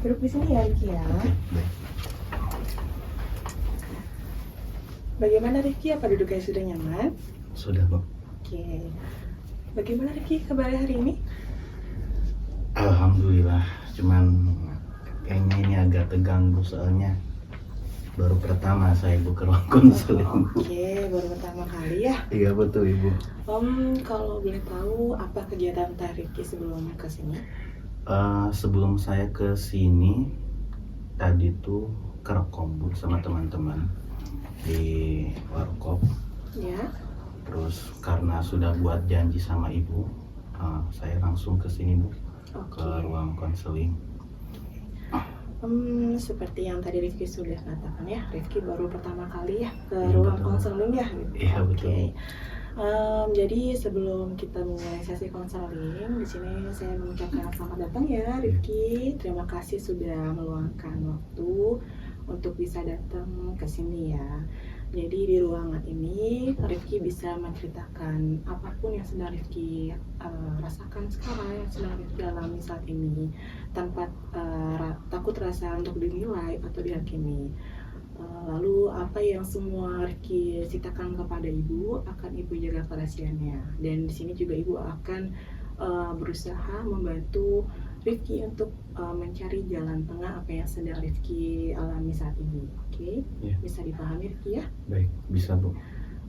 Duduk di sini ya, Rifki ya. Baik. Bagaimana Rifki? Apa duduknya sudah nyaman? Sudah, Bu. Oke. Bagaimana Rifki kabarnya hari ini? Alhamdulillah. Cuman kayaknya ini agak tegang, Bu, soalnya baru pertama saya buka ruang konseling, Bu. Oke, baru pertama kali ya. Iya, betul, Ibu. Kalau boleh tahu apa kegiatan Teh Rifki sebelum ke sini? Sebelum saya ke sini, tadi tuh kerekom, Bu, sama teman-teman di warkop. Ya. Terus karena sudah buat janji sama Ibu, saya langsung ke sini, Bu, Oke. ke ruang konseling. Seperti yang tadi Rifki sudah katakan ya, Rifki baru pertama kali ya ke Iya, ruang betul. konseling ya. Iya, Oke. betul. Jadi sebelum kita mulai sesi konseling, di sini saya mengucapkan selamat datang ya Rifki. Terima kasih sudah meluangkan waktu untuk bisa datang ke sini ya. Jadi di ruangan ini Rifki bisa menceritakan apapun yang sedang Rifki rasakan sekarang, yang sedang Rifki alami saat ini, tanpa takut rasa untuk dinilai atau dihakimi. Lalu apa yang semua Rifki ceritakan kepada Ibu akan Ibu jaga kerahasiaannya. Dan di sini juga Ibu akan berusaha membantu Rifki untuk mencari jalan tengah apa yang sedang Rifki alami saat ini. Oke? Iya. Bisa dipahami Rifki ya? Baik, bisa, Bu.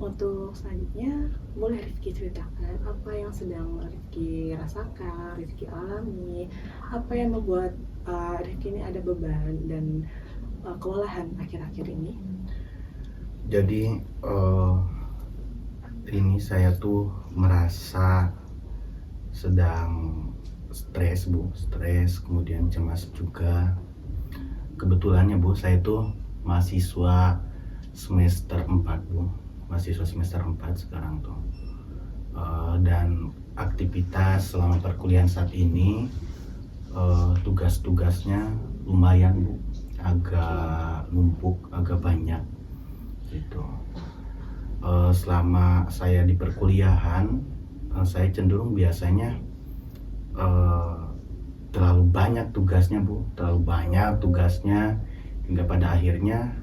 Untuk selanjutnya boleh Rifki ceritakan apa yang sedang Rifki rasakan, Rifki alami, apa yang membuat Rifki ini ada beban dan kelelahan akhir-akhir ini. Jadi ini saya tuh merasa sedang stres, Bu, kemudian cemas juga. Kebetulannya, Bu, saya tuh mahasiswa semester 4, Bu, mahasiswa semester 4 sekarang tuh. Dan aktivitas selama perkuliahan saat ini, tugas-tugasnya lumayan, Bu, agak numpuk, agak banyak gitu. Selama saya di perkuliahan, saya cenderung biasanya terlalu banyak tugasnya, Bu, hingga pada akhirnya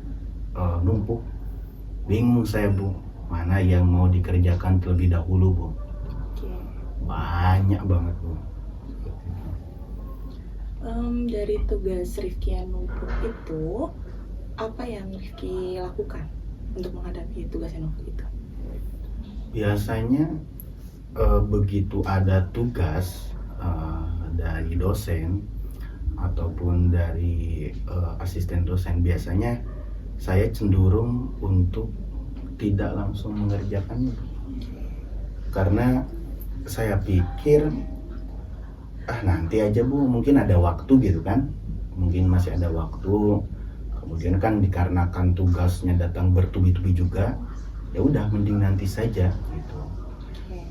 numpuk. Bingung saya, Bu, mana yang mau dikerjakan terlebih dahulu, Bu. Oke. Banyak banget, Bu. Dari tugas Rifki yang numpuk itu, apa yang Rifki lakukan untuk menghadapi tugas yang numpuk itu? Biasanya begitu ada tugas dari dosen ataupun dari asisten dosen, biasanya saya cenderung untuk tidak langsung mengerjakannya, karena saya pikir nanti aja, Bu, mungkin ada waktu gitu kan, mungkin masih ada waktu. Kemudian kan dikarenakan tugasnya datang bertubi-tubi juga, ya udah mending nanti saja gitu.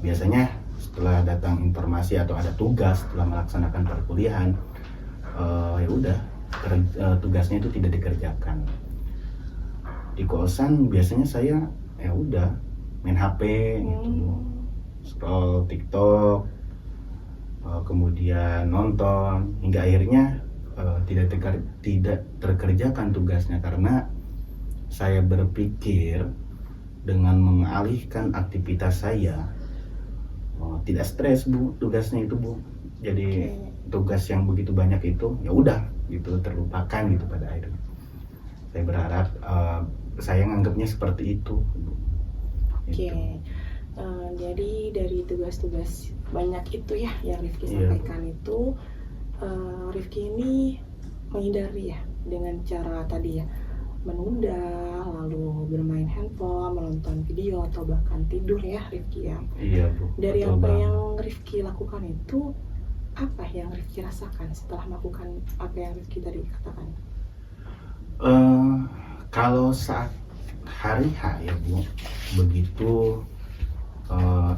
Biasanya setelah datang informasi atau ada tugas setelah melaksanakan perkuliahan, ya udah tugasnya itu tidak dikerjakan. Di kosan biasanya saya ya udah main HP gitu, scroll TikTok, kemudian nonton, hingga akhirnya tidak terkerjakan tugasnya, karena saya berpikir dengan mengalihkan aktivitas saya tidak stres, Bu, tugasnya itu, Bu. Jadi tugas yang begitu banyak itu ya udah gitu terlupakan gitu pada akhirnya. Saya berharap saya nganggapnya seperti itu, Bu. Oke. Gitu. Jadi dari tugas-tugas banyak itu ya yang Rifki Iya. sampaikan itu, Rifki ini menghindari ya dengan cara tadi ya, menunda, lalu bermain handphone, menonton video, atau bahkan tidur ya Rifki ya. Iya, Bu. Dari Betul apa banget. yang Rifki lakukan itu, apa yang Rifki rasakan setelah melakukan apa yang Rifki tadi katakan? Kalau saat hari H ya, Bu, begitu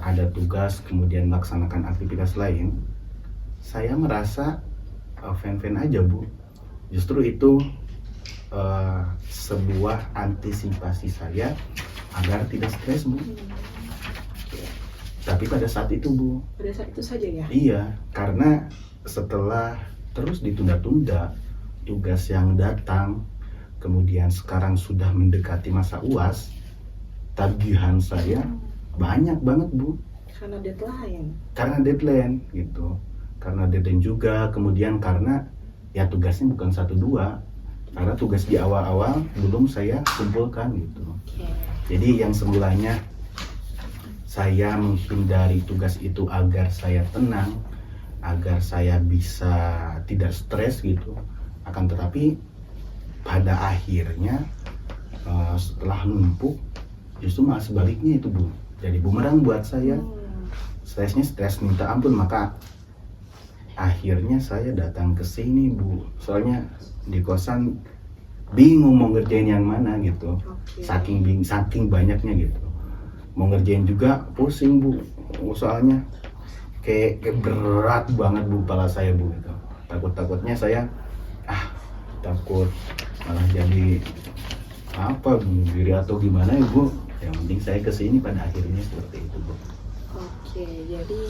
ada tugas kemudian melaksanakan aktivitas lain, saya merasa fan-fan aja, Bu. Justru itu sebuah antisipasi saya agar tidak stres, Bu. Tapi pada saat itu, Bu, Pada saat itu saja ya? iya, karena setelah terus ditunda-tunda, tugas yang datang, kemudian sekarang sudah mendekati masa UAS, tagihan saya banyak banget Bu, Karena deadline. karena deadline gitu, karena deadline juga, kemudian karena ya tugasnya bukan 1-2, karena tugas di awal-awal belum saya kumpulkan gitu. Oke. Jadi yang semulanya saya menghindari tugas itu agar saya tenang, agar saya bisa tidak stres gitu. Akan tetapi pada akhirnya setelah numpuk justru malah sebaliknya itu Bu. Jadi bumerang buat saya. Stresnya stres minta ampun, maka akhirnya saya datang ke sini Bu. Soalnya di kosan bingung mau ngerjain yang mana gitu. Oke. Saking banyaknya gitu. Mau ngerjain juga pusing Bu. Soalnya kayak berat banget Bu kepala saya Bu gitu. Takutnya saya takut malah jadi apa bunuh diri atau gimana ya Bu. Yang penting saya kesini pada akhirnya seperti itu Bu. Oke, jadi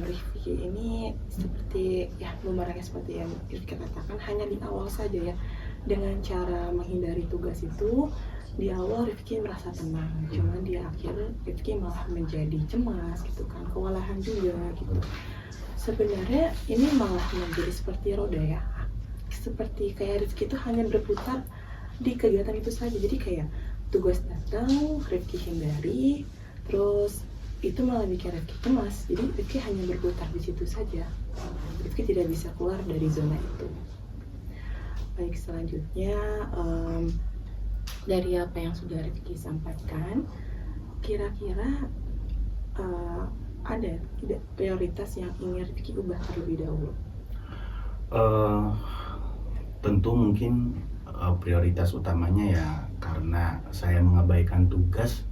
Rifki ini seperti ya bumerangnya seperti yang Rifki katakan, hanya di awal saja ya. Dengan cara menghindari tugas itu di awal Rifki merasa tenang, cuman di akhir Rifki malah menjadi cemas gitu kan, kewalahan juga gitu. Sebenarnya ini malah menjadi seperti roda ya, seperti kayak Rifki itu hanya berputar di kegiatan itu saja. Jadi kayak tugas datang, Rifki hindari, terus itu malah bikin Rifki cemas. Jadi Rifki hanya berputar di situ saja. Rifki tidak bisa keluar dari zona itu. Baik, selanjutnya dari apa yang sudah Rifki sampaikan, kira-kira ada tidak prioritas yang ingin Rifki ubah terlebih dahulu? Tentu mungkin prioritas utamanya ya karena saya mengabaikan tugas,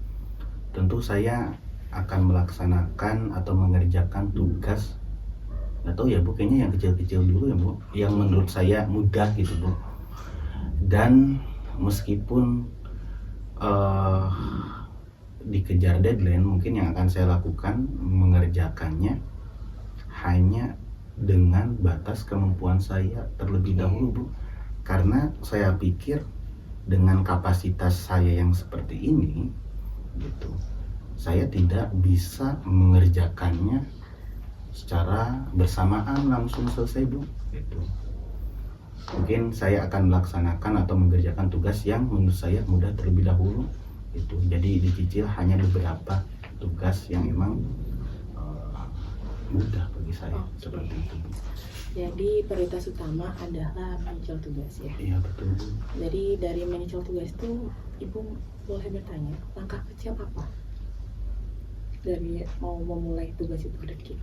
tentu saya akan melaksanakan atau mengerjakan tugas atau ya Bu, kayaknya yang kecil-kecil dulu ya Bu, yang menurut saya mudah gitu Bu. Dan meskipun dikejar deadline, mungkin yang akan saya lakukan mengerjakannya hanya dengan batas kemampuan saya terlebih dahulu Bu. Karena saya pikir dengan kapasitas saya yang seperti ini gitu, saya tidak bisa mengerjakannya secara bersamaan langsung selesai Bu gitu. Mungkin saya akan melaksanakan atau mengerjakan tugas yang menurut saya mudah terlebih dahulu itu. Jadi dicicil hanya beberapa tugas yang emang mudah bagi saya. Seperti itu Bu. Jadi prioritas utama adalah menyicil tugas ya. Iya betul Bu. Jadi dari menyicil tugas itu Ibu boleh bertanya, langkah kecil apa dari mau memulai tugas itu Rifki?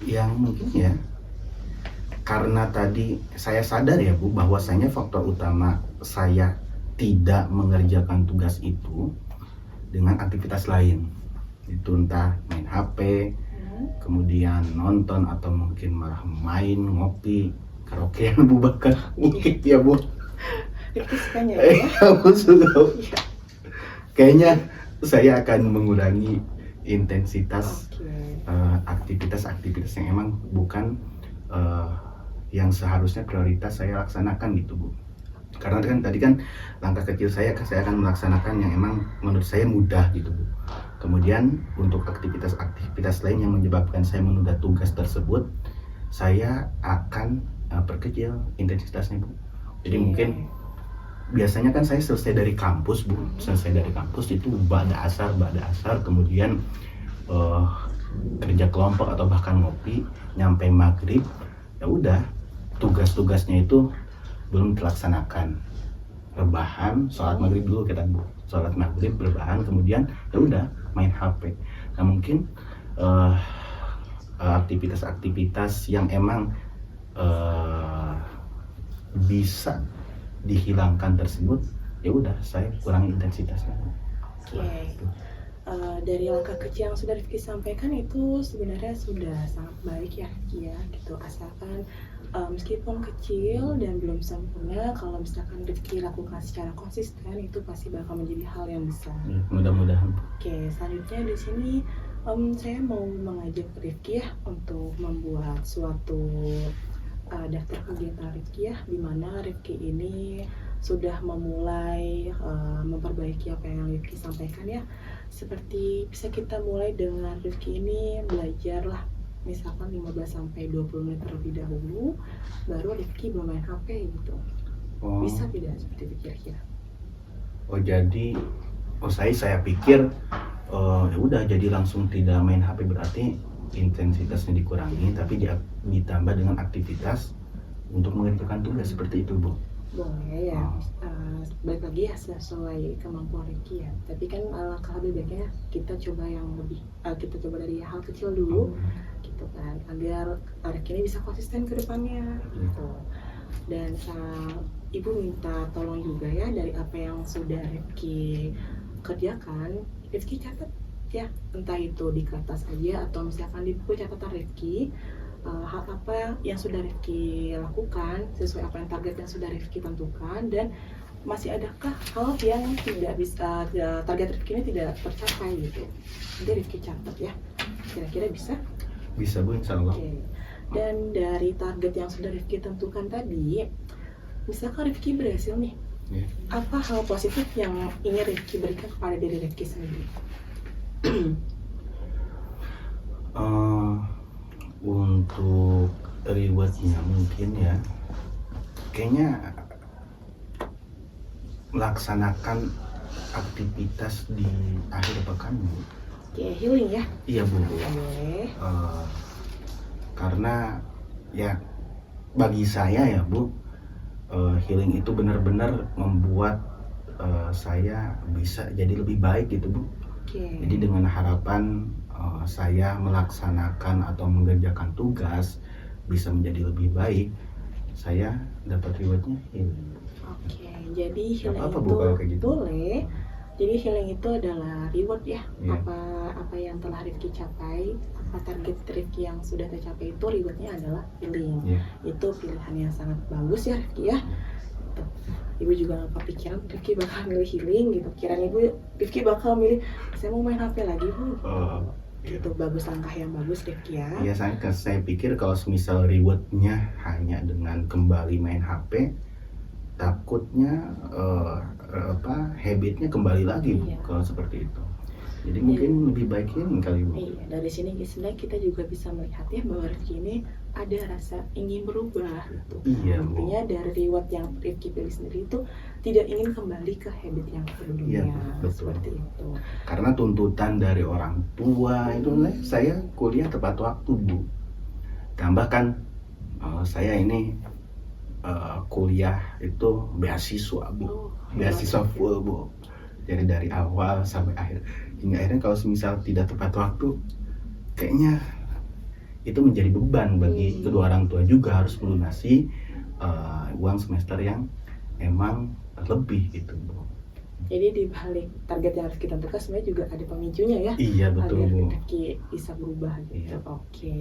Yang mungkin ya karena tadi saya sadar ya Bu bahwasanya faktor utama saya tidak mengerjakan tugas itu dengan aktivitas lain, itu entah main HP, kemudian nonton atau mungkin malah main ngopi karaokean Bu bahkan mungkin ya Bu. Rifki sukanya ya? Aku suka. Kayaknya saya akan mengurangi intensitas aktivitas-aktivitas yang emang bukan yang seharusnya prioritas saya laksanakan gitu Bu. Karena kan tadi kan langkah kecil saya akan melaksanakan yang emang menurut saya mudah gitu Bu. Kemudian untuk aktivitas-aktivitas lain yang menyebabkan saya menunda tugas tersebut, saya akan perkecil intensitasnya Bu. Jadi mungkin biasanya kan saya selesai dari kampus Bu, selesai dari kampus itu ba'da asar, kemudian kerja kelompok atau bahkan ngopi, nyampe maghrib, ya udah tugas-tugasnya itu belum dilaksanakan, rebahan, sholat maghrib dulu kita Bu, sholat maghrib, rebahan, kemudian ya udah main HP. Nah mungkin aktivitas-aktivitas yang emang bisa dihilangkan tersebut, ya udah saya kurangi intensitasnya. Oke. Dari langkah kecil yang sudah Rifki sampaikan itu sebenarnya sudah sangat baik ya Rifki ya gitu, asalkan meskipun kecil dan belum sempurna, kalau misalkan Rifki lakukan secara konsisten itu pasti bakal menjadi hal yang besar. Ya, mudah-mudahan. Oke, selanjutnya di sini Saya mau mengajak Rifki ya untuk membuat suatu daftar kegiatan Rifki ya, di mana Rifki ini sudah memulai memperbaiki apa yang Rifki sampaikan ya. Seperti bisa kita mulai dengan Rifki ini belajar lah, misalkan 15-20 menit terlebih dahulu, baru Rifki bermain HP gitu. Oh, Bisa tidak seperti itu kira-kira? jadi saya pikir ya udah jadi langsung tidak main HP, berarti intensitasnya dikurangi tapi ditambah dengan aktivitas untuk mengerjakan tugas seperti itu, Bu. Boleh ya, Oh. balik lagi ya sesuai kemampuan Rifki ya. Tapi kan alangkah lebih baiknya kita coba yang lebih, kita coba dari hal kecil dulu, gitu kan, agar Rifki ini bisa konsisten ke depannya, gitu. Dan Ibu minta tolong juga ya dari apa yang sudah Rifki kerjakan, Rifki catat ya, entah itu di kertas aja atau misalkan di buku catatan Rifki. Hal apa yang sudah Rifki lakukan sesuai apa yang target yang sudah Rifki tentukan, dan masih adakah hal yang tidak bisa, target Rifki ini tidak tercapai gitu. Nanti Rifki catat ya, kira-kira bisa? Bisa, Bu, insya Allah. Oke. Dan dari target yang sudah Rifki tentukan tadi, misalkan Rifki berhasil nih, Ya. apa hal positif yang ingin Rifki berikan kepada diri Rifki sendiri? Untuk rewardnya mungkin ya, kayaknya melaksanakan aktivitas di akhir pekan, Bu. Oke, healing ya? Iya, Bu. Boleh. Karena ya bagi saya ya, Bu, healing itu benar-benar membuat saya bisa jadi lebih baik gitu, Bu. Oke. Jadi dengan harapan saya melaksanakan atau mengerjakan tugas bisa menjadi lebih baik, saya dapat rewardnya healing. Oke, jadi healing Apa-apa, itu Bu, kalau kayak gitu? boleh. Jadi healing itu adalah reward ya. Iya. Apa yang telah Rifki capai, apa target Rifki yang sudah tercapai, itu rewardnya adalah healing. Iya. Itu pilihan yang sangat bagus ya Rifki ya. Gitu. Ibu juga gak kepikiran Rifki bakal milih healing gitu. Kirain Ibu Rifki bakal milih saya mau main HP lagi, Bu. Itu bagus, langkah yang bagus Rifki ya. Iya, saya pikir kalau semisal rewardnya hanya dengan kembali main HP, takutnya habitnya kembali lagi, Bu, Iya. kalau seperti itu. Jadi mungkin lebih baik ini kali, Bu. Iya, dari sini sebenarnya kita juga bisa melihat ya bahwa Rifki ini ada rasa ingin berubah gitu. Iya, Bu. Intinya dari reward yang Rifki pilih sendiri itu tidak ingin kembali ke habit yang sebelumnya. Iya, betul. Seperti itu. Karena tuntutan dari orang tua itu, saya kuliah tepat waktu, Bu. Tambahkan saya ini kuliah itu beasiswa, Bu. Oh, Beasiswa hebat. full, Bu. Jadi dari awal sampai akhir. Hingga akhirnya kalau semisal tidak tepat waktu, kayaknya itu menjadi beban bagi kedua orang tua juga, harus melunasi uang semester yang emang lebih gitu, Bu. Jadi di balik target yang harus kita tentukan sebenarnya juga ada pemicunya ya. Iya, betul, agar Bu. Rifki bisa berubah gitu. Iya. Oke.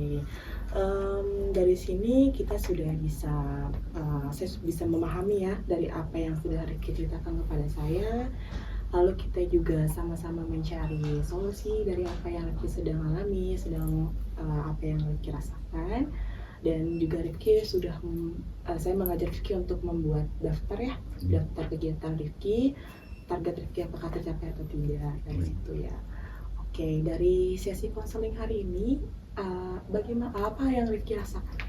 Dari sini kita sudah bisa, saya bisa memahami ya dari apa yang sudah Rifki ceritakan kepada saya. Lalu kita juga sama-sama mencari solusi dari apa yang Rifki sedang alami, apa yang Rifki rasakan. Dan juga Rifki sudah, saya mengajak Rifki untuk membuat daftar ya, daftar kegiatan Rifki, target Rifki apakah tercapai atau tidak, dari situ ya. Oke, dari sesi konseling hari ini, bagaimana, apa yang Rifki rasakan?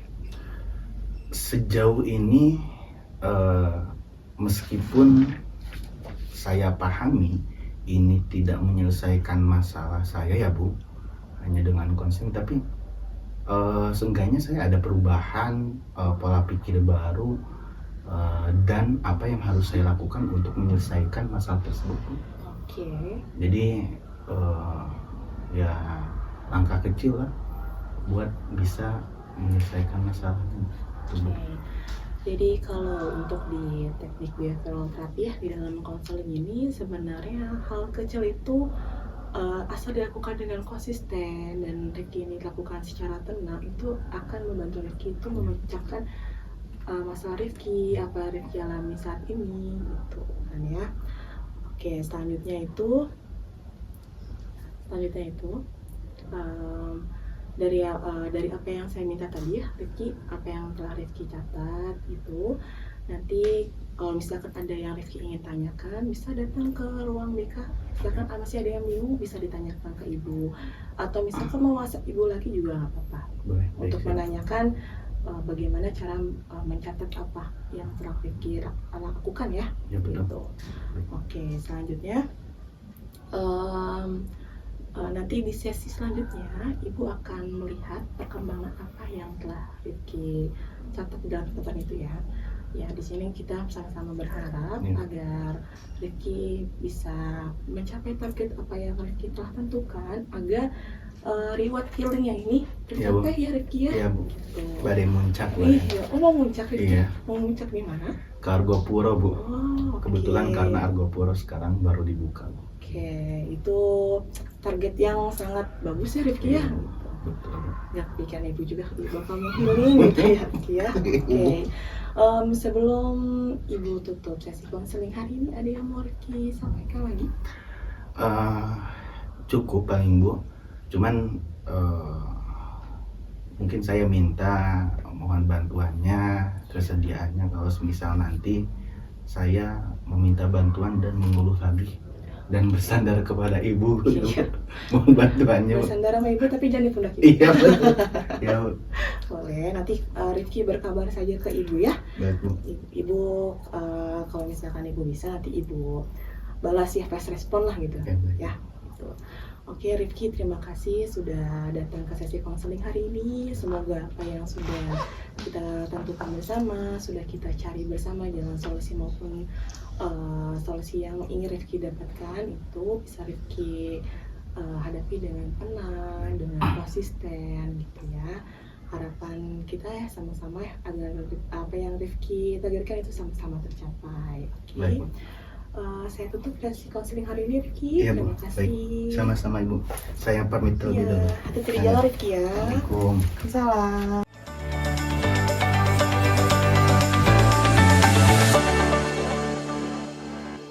Sejauh ini meskipun saya pahami ini tidak menyelesaikan masalah saya ya, Bu, hanya dengan konseling, tapi seenggaknya saya ada perubahan pola pikir baru dan apa yang harus saya lakukan untuk menyelesaikan masalah tersebut, Bu. Oke. Jadi ya langkah kecil lah buat bisa menyelesaikan masalahnya. Oke. Jadi kalau untuk di teknik behavioral therapy ya, di dalam konseling ini sebenarnya hal kecil itu asal dilakukan dengan konsisten dan Rifki ini dilakukan secara tenang, itu akan membantu Rifki itu memecahkan masalah Rifki, apa Rifki alami saat ini gitu kan ya. Oke, selanjutnya itu Dari apa yang saya minta tadi ya Rifki, apa yang telah Rifki catat itu, nanti kalau misalkan ada yang Rifki ingin tanyakan bisa datang ke ruang BK. Misalkan masih ada yang bingung bisa ditanyakan ke ibu, atau misalkan mau WhatsApp ibu lagi juga nggak apa-apa Boleh. untuk Baik, menanyakan bagaimana cara mencatat apa yang telah Rifki lakukan ya. ya betul. Gitu. Oke, selanjutnya nanti di sesi selanjutnya ibu akan melihat perkembangan apa yang telah Rifki catat dalam catatan itu ya. Ya, di sini kita sama-sama berharap agar Rifki bisa mencapai target apa yang Rifki telah tentukan, agar reward healingnya ini tercapai ya Rifki ya. Iya Bu. Gitu. Badai muncak. Iya, mau muncak Rifki? Iya. Mau muncak di mana? Ke Argopuro Bu. Oh, Kebetulan oke. karena Argopuro sekarang baru dibuka Bu. Oke, itu target yang sangat bagus ya Rifki ya. Betul. Gak kepikiran ibu juga bakal mau healing gitu ya Rifki ya. Oke, sebelum ibu tutup sesi konseling hari ini, ada yang mau Rifki sampaikan lagi? Cukup paling Bu. Cuman mungkin saya minta mohon bantuannya, kesediaannya kalau misal nanti saya meminta bantuan dan mengeluh lagi dan bersandar kepada ibu. Iya. Mohon bantuannya Bu. Bersandar sama ibu tapi jangan di pundak ibu. Iya betul. Ya Bu. Boleh, nanti Rifki berkabar saja ke ibu ya. Baik Bu. Ibu kalau misalkan ibu bisa, nanti ibu balas ya, fast respon lah gitu Ya, baik. ya. Gitu. Oke Rifki, terima kasih sudah datang ke sesi konseling hari ini. Semoga apa yang sudah kita tentukan bersama, sudah kita cari bersama jalan solusi maupun solusi yang ingin Rifki dapatkan itu bisa Rifki hadapi dengan tenang, dengan konsisten gitu ya. Harapan kita ya sama-sama ya agar apa yang Rifki targetkan itu sama-sama tercapai. Oke. Baik Bu. Saya tutup sesi konseling hari ini Rifki. Iya Bu. Terima kasih. Baik. Sama-sama Ibu. Saya pamit terlebih Iya, dahulu. hati-hati di jalan Rifki ya. Assalamualaikum. Salam.